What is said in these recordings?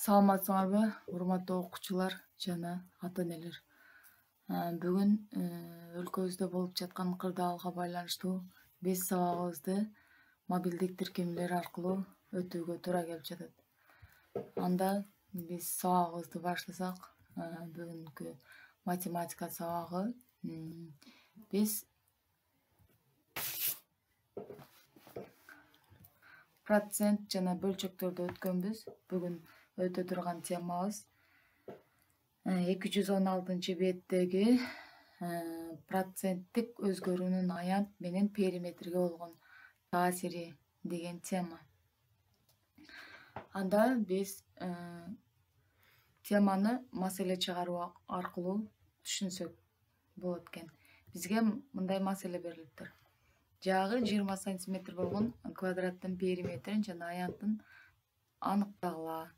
Саламатсыңарбы, урматтуу окуучулар жана ата-энелер. Бүгүн өлкөбүздө болуп жаткан кырдаалга байланыштуу 5 сабагыбызды мобилдик тиркемелер аркылуу өтүүгө туура келип жатат. Анда биз сабагыбызды баштасак, бүгүнкү математика сабагы биз процент жана бөлчөктөрдү өткөнбүз. Бүгүн өтө турган темабыз 216-беттеги проценттик өзгөрүүнүн аянт менен периметрге болгон таасири деген тема. Анда биз теманы маселе чыгаруу аркылуу түшүнсөк болот экен. Бизге мындай маселе берилиптир. Жагы 20 сантиметр болгон квадраттын периметрин жана аянтын аныктагыла.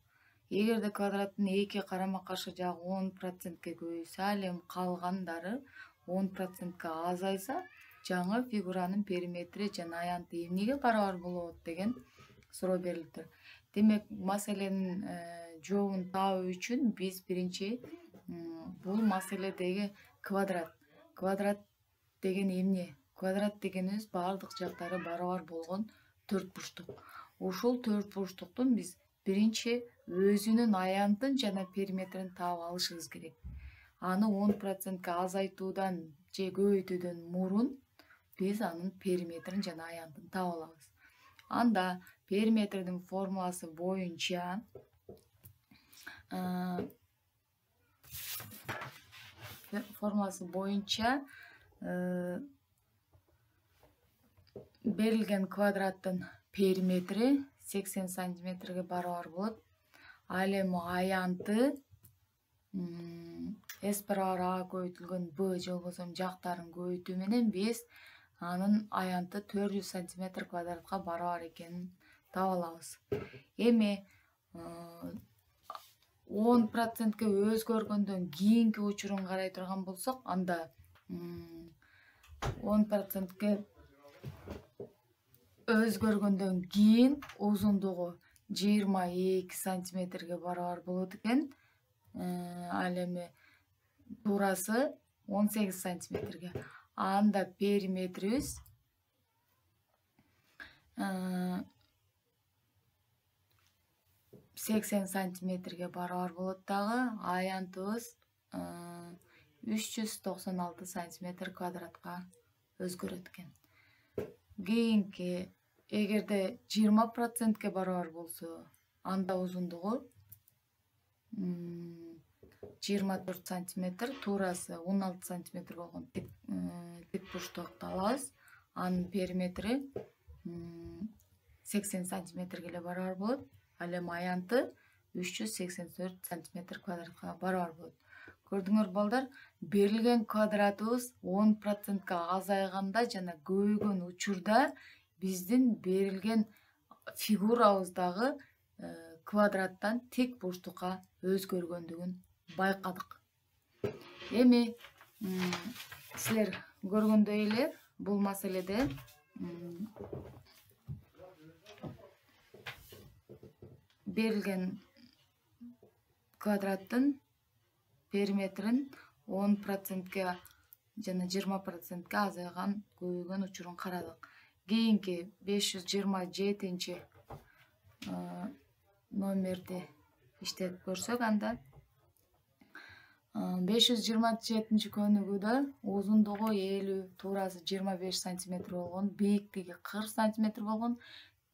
Эгерде квадраттын эки карама-каршы жагы 10%ке көбөйсө, ал эми калгандары 10%ке азайса, жаңы фигуранын периметри жана аянты эмнеге барабар болот деген суроо берилиптир. Демек, маселенин жообун табуу үчүн биз биринчи бул маселедеги квадрат деген эмне? Квадрат дегенибиз бардык жактары барабар болгон төрт бурчтук. Ушул төрт бурчтуктун биз биринчи өзүнүн аянтын жана периметрин таап алышыбыз керек. Аны 10%ке азайтуудан же көбөйтүүдөн мурун биз анын периметрин жана аянтын таап алабыз. Анда периметрдин формуласы боюнча берилген квадраттын периметри 80 сантиметрге барабар болот. Ал эми аянты S барабар A көбөйтүлгөн B же болбосо жактарын көбөйтүү менен биз анын аянты 400 сантиметр квадратка барабар экенин таба алабыз. Эми 10%ке өзгөргөндөн кийинки учурун карай турган болсок, анда 10%ке өзгөргөндөн кийин узундугу 22 сантиметрге барабар болот экен. Ал эми туурасы 18 сантиметрге. Анда периметрибиз 80 сантиметрге барабар болот дагы, аянтыбыз 396 сантиметр квадратка өзгөрөт экен. Кийинки, эгерде 20%ке барабар болсо, анда узундугу 24 сантиметр, туурасы 16 сантиметр болгон тик бурчтукту алабыз. Анын периметри 80 сантиметрге эле барабар болот. Ал эми аянты 384 сантиметр квадратка барабар болот. Көрдүңөр балдар, берилген квадратыбыз 10%ке азайганда жана көбөйгөн учурда биздин берилген фигурабыздагы квадраттан тик бурчтукка өзгөргөндүгүн байкадык. Эми силер көргөндөй эле бул маселеде берилген квадраттын периметрин 10%ке жана 20%ке азайган, көбөйгөн учурун карадык. Кийинки 527-нчи номерди иштетип көрсөк, анда 527-нчи көнүгүүдө узундугу 50, туурасы 25 сантиметр болгон, бийиктиги 40 сантиметр болгон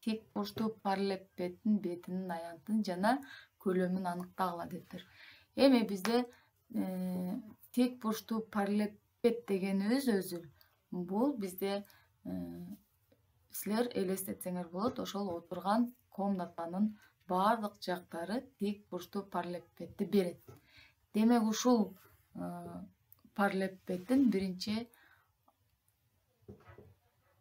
тик бурчтуу параллелепипеддин бетинин аянтын жана көлөмүн аныктагыла дептир. Эми бизде тик бурчтуу параллелепипед дегенибиз өзү бул бизде силер элестетсеңер болот, ошол отурган комнатанын бардык жактары тик бурчтуу параллелепипедди берет. Демек, ушул параллелепипеддин биринчи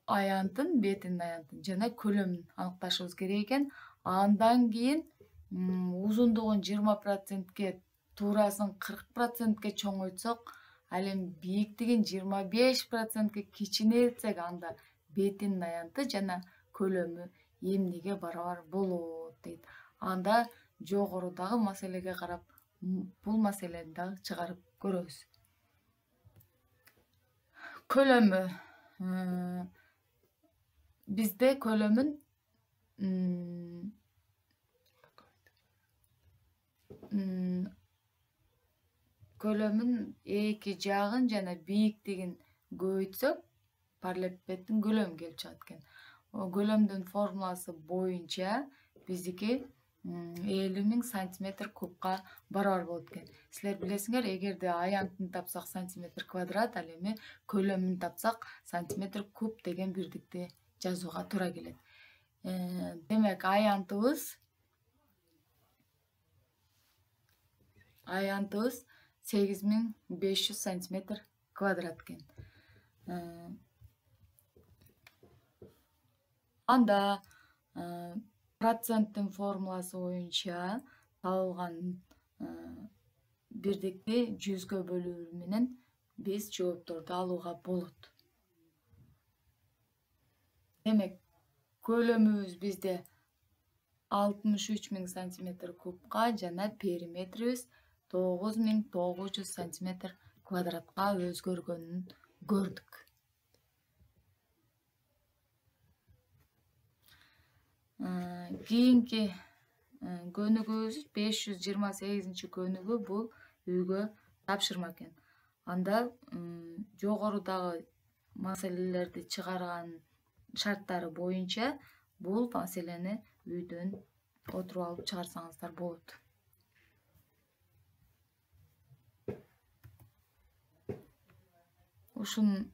аянтын, бетинин аянтын жана көлөмүн аныкташыбыз керек экен. Андан кийин узундугун 20%ке, туурасын 40%ке чоңойтсок, ал эми бийиктигин 25%ке кичинейтсек, анда бетинин аянты жана көлөмү эмнеге барабар болот дейт. Анда жогорудагы маселеге карап бул маселени дагы чыгарып көрөбүз. Көлөмү. Бизде көлөмүн эки жагын жана бийиктигин көбөйтсөк, параллелепипеддин көлөмү келип чыгат экен. Көлөмдүн формуласы боюнча биздики 50.000 сантиметр кубка барабар болот экен. Силер билесиңер, эгерде аянтын тапсак сантиметр квадрат, ал эми көлөмүн тапсак сантиметр куб деген бирдикти жазууга туура келет. Демек аянтыбыз 8500 сантиметр квадрат экен. Анда проценттин формуласы боюнча табылган бирдикти 100гө бөлүү менен биз жоопторду алууга болот. Демек, көлөмүбүз бизде 63.000 сантиметр кубка жана периметрибиз 9.900 сантиметр квадратка өзгөргөнүн көрдүк. Кийинки көнүгүүбүз 528 көнүгүү бул үйгө тапшырма экен. Анда жогорудагы маселелерди чыгарган шарттары боюнча бул маселени үйдөн отуруп алып чыгарсаңыздар болот. Ушун